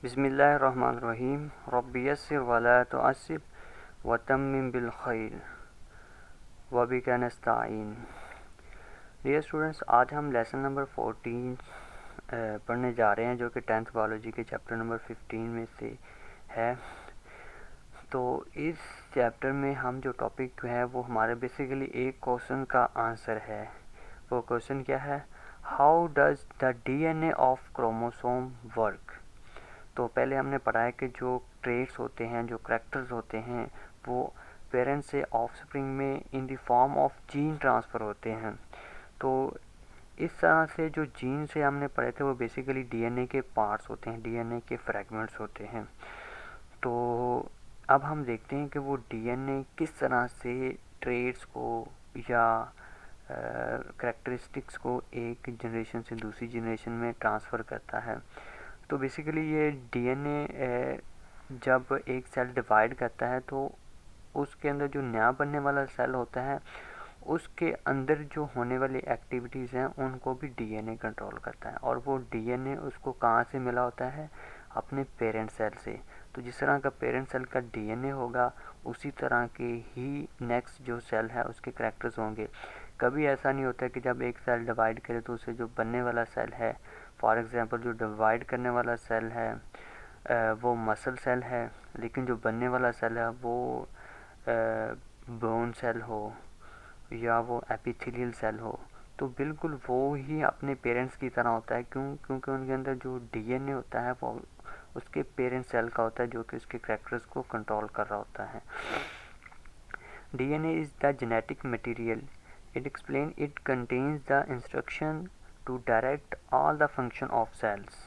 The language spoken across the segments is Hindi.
बिस्मिल्लाहिर्रहमानिर्रहीम रब्बि यस्सिर वला तुअस्सिर वतम्मिम बिल खैर वबिका नस्तईन। डियर स्टूडेंट्स, आज हम लेसन नंबर 14 पढ़ने जा रहे हैं, जो कि 10th बायोलॉजी के चैप्टर नंबर 15 में से है। तो इस चैप्टर में हम जो टॉपिक है वो हमारे बेसिकली एक क्वेश्चन का आंसर है। वो क्वेश्चन क्या है? How does the DNA of chromosome work. तो पहले हमने पढ़ा है कि जो ट्रेट्स होते हैं, जो करैक्टर्स होते हैं, वो पेरेंट्स से ऑफस्प्रिंग में in the form of gene transfer होते हैं। तो इस तरह से जो जीन से हमने पढ़े थे वो बेसिकली डीएनए के पार्ट्स होते हैं, डीएनए के फ्रैगमेंट्स होते हैं। तो अब हम देखते हैं कि वो डीएनए किस तरह से ट्रेट्स को या करैक्टरिस्टिक्स को एक जनरेशन से दूसरी जनरेशन में ट्रांसफ़र करता है। तो बेसिकली ये डीएनए जब एक सेल डिवाइड करता है तो उसके अंदर जो नया बनने वाला सेल होता है उसके अंदर जो होने वाली एक्टिविटीज़ हैं उनको भी डीएनए कंट्रोल करता है। और वो डीएनए उसको कहाँ से मिला होता है? अपने पेरेंट सेल से। तो जिस तरह का पेरेंट सेल का डीएनए होगा उसी तरह के ही नेक्स्ट जो सेल है उसके करैक्टर्स होंगे। कभी ऐसा नहीं होता कि जब एक सेल डिवाइड करे तो उसे जो बनने वाला सेल है, फॉर एग्ज़ाम्पल जो डिवाइड करने वाला सेल है वो मसल सेल है, लेकिन जो बनने वाला सेल है वो बोन सेल हो या वो एपिथेलियल सेल हो। तो बिल्कुल वो ही अपने पेरेंट्स की तरह होता है। क्योंकि उनके अंदर जो डीएनए होता है वो उसके पेरेंट सेल का होता है, जो कि उसके करैक्टर्स को कंट्रोल कर रहा होता है। DNA is the genetic material. It contains the instruction to direct all the function of cells.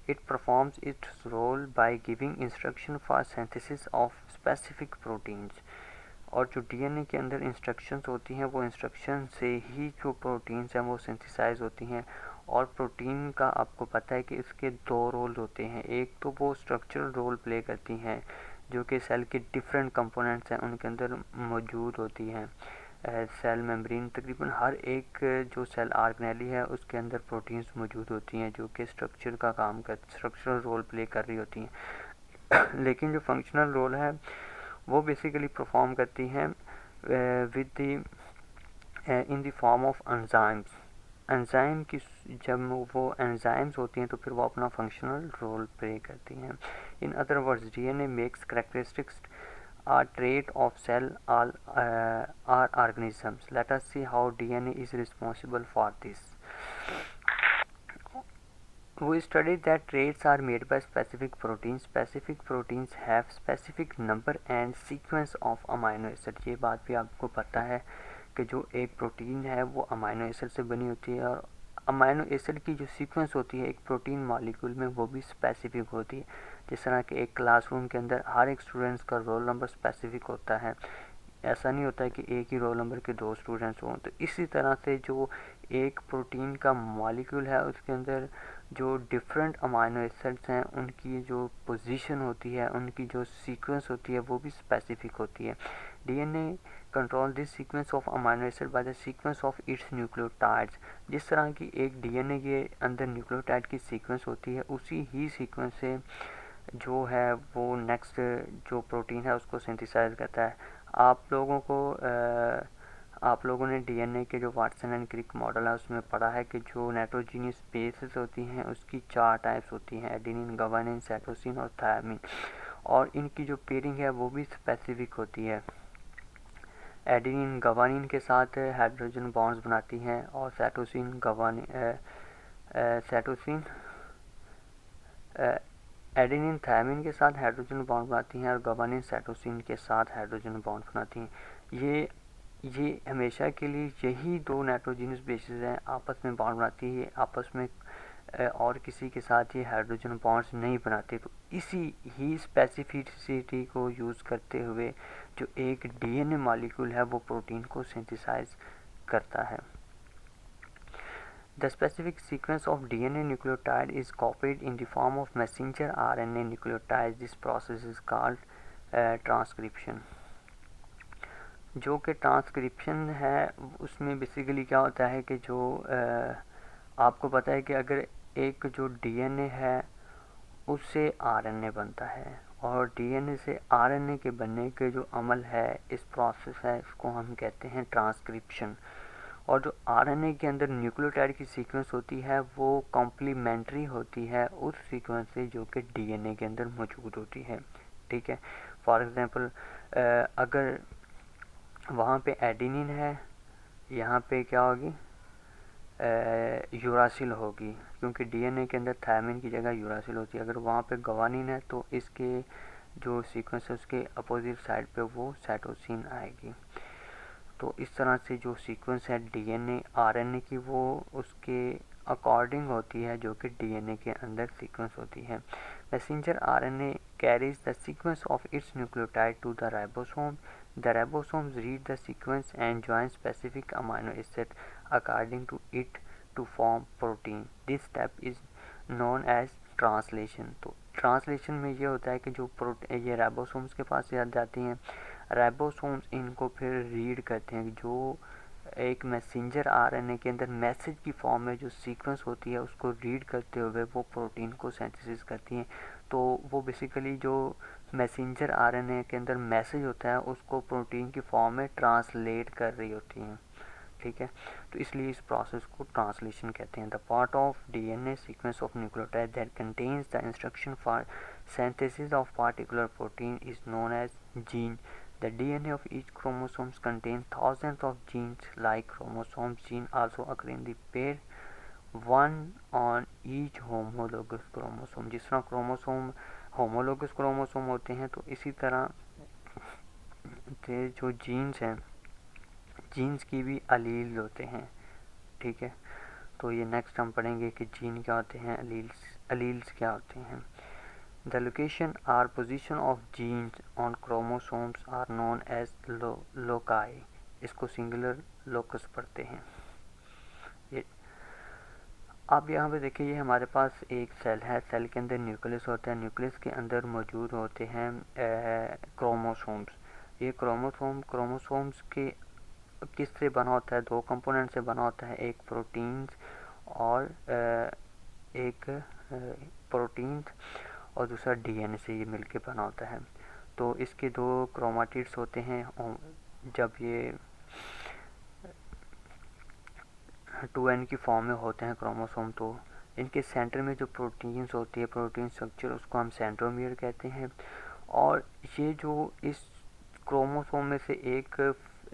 It performs its role by giving instruction for synthesis of specific proteins. और जो डीएनए के अंदर इंस्ट्रक्शंस होती हैं वो इंस्ट्रक्शन से ही जो प्रोटीन्स हैं वो सिंथेसाइज होती हैं। और प्रोटीन का आपको पता है कि इसके दो रोल होते हैं। एक तो वो स्ट्रक्चरल रोल प्ले करती हैं जो कि सेल के डिफरेंट कंपोनेंट्स हैं उनके अंदर मौजूद होती हैं। सेल मेम्ब्रेन, तकरीबन हर एक जो सेल ऑर्गेनेली है उसके अंदर प्रोटीन्स मौजूद होती हैं जो कि स्ट्रक्चरल रोल प्ले कर रही होती हैं। लेकिन जो फंक्शनल रोल है वो बेसिकली परफॉर्म करती हैं with in the form of enzymes. Enzyme की जब वो एंजाइम्स होती हैं तो फिर वो अपना फंक्शनल रोल प्ले करती हैं। In other words, DNA makes characteristics are trait of cell all are organisms. Let us see how DNA is responsible for this. We studied that traits are made by specific proteins. Specific proteins have specific number and sequence of amino acid. ये बात भी आपको पता है कि जो एक प्रोटीन है वो अमाइनो एसिड से बनी होती है और अमाइनो एसिड की जो सीक्वेंस होती है एक प्रोटीन मॉलिक्यूल में वो भी स्पेसिफिक होती है। जिस तरह के एक क्लासरूम के अंदर हर एक स्टूडेंट्स का रोल नंबर स्पेसिफिक होता है, ऐसा नहीं होता है कि एक ही रोल नंबर के दो स्टूडेंट्स हों। तो इसी तरह से जो एक प्रोटीन का मॉलिक्यूल है उसके अंदर जो डिफरेंट अमाइनो एसिड्स हैं उनकी जो पोजीशन होती है, उनकी जो सीक्वेंस होती है वो भी स्पेसिफिक होती है। DNA control this sequence of amino acid by the sequence of its nucleotides. जिस तरह की एक डीएनए के अंदर न्यूक्लियोटाइड की सीक्वेंस होती है उसी ही सीक्वेंस से जो है वो नेक्स्ट जो प्रोटीन है उसको सिंथेसाइज करता है। आप लोगों ने डीएनए के जो वाटसन एंड क्रिक मॉडल है उसमें पढ़ा है कि जो नाइट्रोजीनियस बेसेस होती हैं उसकी 4 टाइप्स होती हैं, एडेनिन, गुआनिन, साइटोसिन और थायमिन। और इनकी जो पेयरिंग है वो भी स्पेसिफिक होती है। एडेनिन गुआनिन के साथ हाइड्रोजन बॉन्ड्स बनाती हैं और साइटोसिन एडेनिन थायमिन के साथ हाइड्रोजन बॉन्ड बनाती हैं और गुआनिन साइटोसिन के साथ हाइड्रोजन बॉन्ड बनाती हैं। ये हमेशा के लिए यही दो नाइट्रोजीनियस बेसेस हैं आपस में बॉन्ड बनाती है, आपस में और किसी के साथ ये हाइड्रोजन बॉन्ड्स नहीं बनाते। तो इसी ही स्पेसिफिसिटी को यूज़ करते हुए जो एक डीएनए मॉलिक्यूल है वो प्रोटीन को सिंथेसाइज करता है। The specific sequence of DNA nucleotide is copied in the form of messenger RNA nucleotides. This process is called transcription. जो कि ट्रांसक्रिप्शन है उसमें बेसिकली क्या होता है कि जो आपको पता है कि अगर एक जो डीएनए है उससे आरएनए बनता है, और डीएनए से आरएनए के बनने के जो अमल है, इस प्रोसेस है, इसको हम कहते हैं ट्रांसक्रिप्शन। और जो आरएनए के अंदर न्यूक्लियोटाइड की सीक्वेंस होती है वो कॉम्प्लीमेंट्री होती है उस सीक्वेंस से जो कि डीएनए के अंदर मौजूद होती है। ठीक है, फॉर एग्जांपल अगर वहाँ पे एडेनिन है, यहाँ पे क्या होगी, यूरासिल होगी, क्योंकि डीएनए के अंदर थायमिन की जगह यूरासिल होती है। अगर वहाँ पे गवानीन है तो इसके जो सीक्वेंस है उसके अपोजिट साइड पे वो साइटोसिन आएगी। तो इस तरह से जो सीक्वेंस है डीएनए आरएनए की वो उसके अकॉर्डिंग होती है जो कि डीएनए के अंदर सीक्वेंस होती है। Messenger RNA carries the sequence of its nucleotide to the ribosome. The ribosomes read the sequence and join specific amino acid according to it to form protein. This step is known as translation. तो ट्रांसलेशन में ये होता है कि जो ये राइबोसोम्स के पास जाती हैं, राइबोसोम्स इनको फिर रीड करते हैं, जो एक मैसेंजर आरएनए के अंदर मैसेज की फॉर्म में जो सीक्वेंस होती है उसको रीड करते हुए वो प्रोटीन को सिंथेसिस करती हैं। तो वो बेसिकली जो मैसेंजर आरएनए के अंदर मैसेज होता है उसको प्रोटीन की फॉर्म में ट्रांसलेट कर रही होती हैं। ठीक है, तो इसलिए इस प्रोसेस को ट्रांसलेशन कहते हैं। The part of DNA sequence of nucleotide that contains the instruction for synthesis of particular protein is known as gene. The DNA of each chromosome contains thousands of genes. Like chromosomes, genes also occur in the pair, one on each homologous chromosome. जिस तरह क्रोमोसोम होमोलोगस क्रोमोसोम होते हैं तो इसी तरह के जो जीन्स हैं, जीन्स की भी अलील होते हैं। ठीक है, तो ये नेक्स्ट हम पढ़ेंगे कि जीन क्या होते हैं, अलील्स क्या होते हैं। The location or position of genes on chromosomes are known as loci. इसको सिंगुलर लोकस पढ़ते हैं। ये आप यहाँ पे देखिए, ये हमारे पास एक सेल है, सेल के अंदर न्यूक्लियस होता है, न्यूक्लियस के अंदर मौजूद होते हैं क्रोमोसोम्स। ये क्रोमोसोम्स के किस से बना होता है, दो कंपोनेंट से बना होता है, एक प्रोटीन्स और एक प्रोटीन्स और दूसरा डीएनए से ये मिलके बना होता है। तो इसके दो क्रोमाटिड्स होते हैं। जब ये 2n की फॉर्म में होते हैं क्रोमोसोम, तो इनके सेंटर में जो प्रोटीन्स होती है, प्रोटीन स्ट्रक्चर, उसको हम सेंट्रोमियर कहते हैं। और ये जो इस क्रोमोसोम में से एक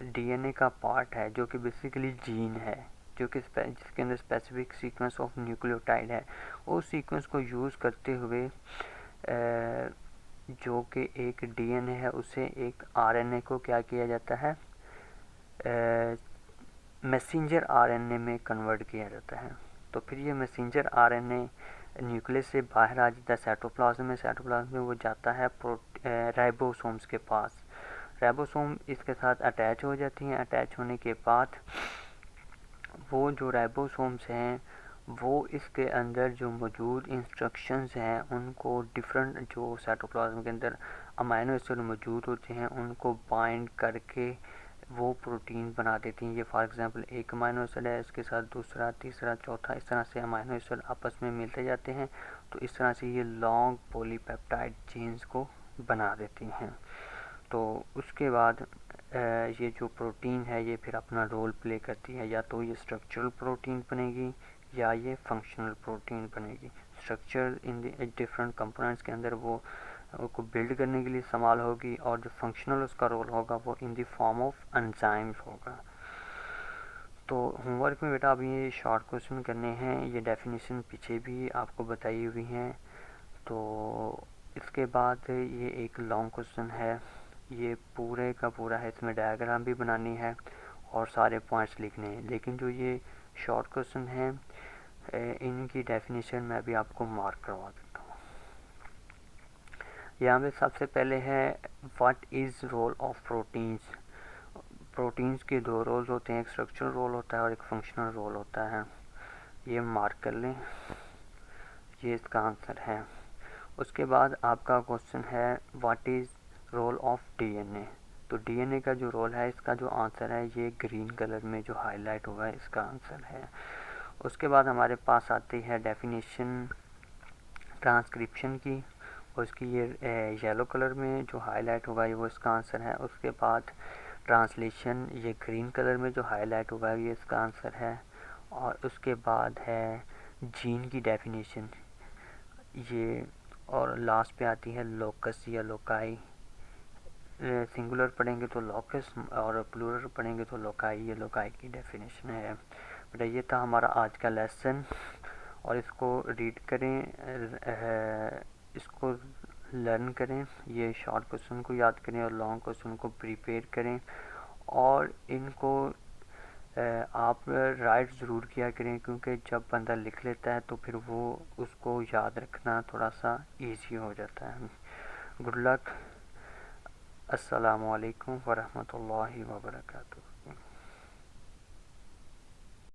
डीएनए का पार्ट है जो कि बेसिकली जीन है, जो कि जिसके अंदर स्पेसिफिक सीक्वेंस ऑफ न्यूक्लियोटाइड है, उस सीक्वेंस को यूज़ करते हुए जो कि एक डीएनए है उसे एक आरएनए को क्या किया जाता है, मैसेंजर आरएनए में कन्वर्ट किया जाता है। तो फिर ये मैसेंजर आरएनए न्यूक्लियस से बाहर आ जाता है साइटोप्लाज्म में, साइटोप्लाज्म में वो जाता है राइबोसोम्स के पास। राइबोसोम इसके साथ अटैच हो जाती हैं। अटैच होने के बाद वो जो राइबोसोम्स हैं वो इसके अंदर जो मौजूद इंस्ट्रक्शंस हैं उनको डिफरेंट जो साइटोप्लाज्म के अंदर अमाइनो एसिड मौजूद होते हैं उनको बाइंड करके वो प्रोटीन बना देती हैं। ये फॉर एग्जांपल एक अमाइनो एसिड है, इसके साथ दूसरा, तीसरा, चौथा, इस तरह से अमाइनो एसिड आपस में मिलते जाते हैं। तो इस तरह से ये लॉन्ग पॉलीपेप्टाइड चेन्स को बना देती हैं। तो उसके बाद ये जो प्रोटीन है ये फिर अपना रोल प्ले करती है, या तो ये स्ट्रक्चरल प्रोटीन बनेगी या ये फंक्शनल प्रोटीन बनेगी। Structure in the different components के अंदर वो को बिल्ड करने के लिए इस्तेमाल होगी, और जो फंक्शनल उसका रोल होगा वो in the form of enzymes होगा। तो होमवर्क में बेटा अभी ये शॉर्ट क्वेश्चन करने हैं, ये डेफिनेशन पीछे भी आपको बताई हुई हैं। तो इसके बाद ये एक लॉन्ग क्वेश्चन है, ये पूरे का पूरा है, इसमें डायग्राम भी बनानी है और सारे पॉइंट्स लिखने हैं। लेकिन जो ये शॉर्ट क्वेश्चन है इनकी डेफिनेशन मैं भी आपको मार्क करवा देता हूँ। यहाँ पे सबसे पहले है what is role of proteins. Proteins के दो रोल्स होते हैं, एक स्ट्रक्चरल रोल होता है और एक फंक्शनल रोल होता है। ये मार्क कर लें, ये इसका आंसर है। उसके बाद आपका क्वेश्चन है what is role of DNA. तो डीएनए का जो रोल है इसका जो आंसर है ये ग्रीन कलर में जो हाईलाइट हुआ है इसका आंसर है। उसके बाद हमारे पास आती है डेफिनेशन ट्रांसक्रिप्शन की, और इसकी ये येलो कलर में जो हाईलाइट होगा ये वो इसका आंसर है। उसके बाद ट्रांसलेशन, ये ग्रीन कलर में जो हाईलाइट होगा ये इसका आंसर है। और उसके बाद है जीन की डेफिनेशन ये, और लास्ट पे आती है लोकस या लोकाई। सिंगुलर पढ़ेंगे तो लोकस और प्लूरल पढ़ेंगे तो लोकाई, ये लोकाई की डेफिनेशन है। बेटा ये था हमारा आज का लेसन, और इसको रीड करें, इसको लर्न करें, ये शॉर्ट क्वेश्चन को याद करें और लॉन्ग क्वेश्चन को प्रिपेयर करें, और इनको आप राइट ज़रूर किया करें, क्योंकि जब बंदा लिख लेता है तो फिर वो उसको याद रखना थोड़ा सा इजी हो जाता है। Good luck. अस्सलामु अलैकुम वरहमतुल्लाहि वबरकातुहू।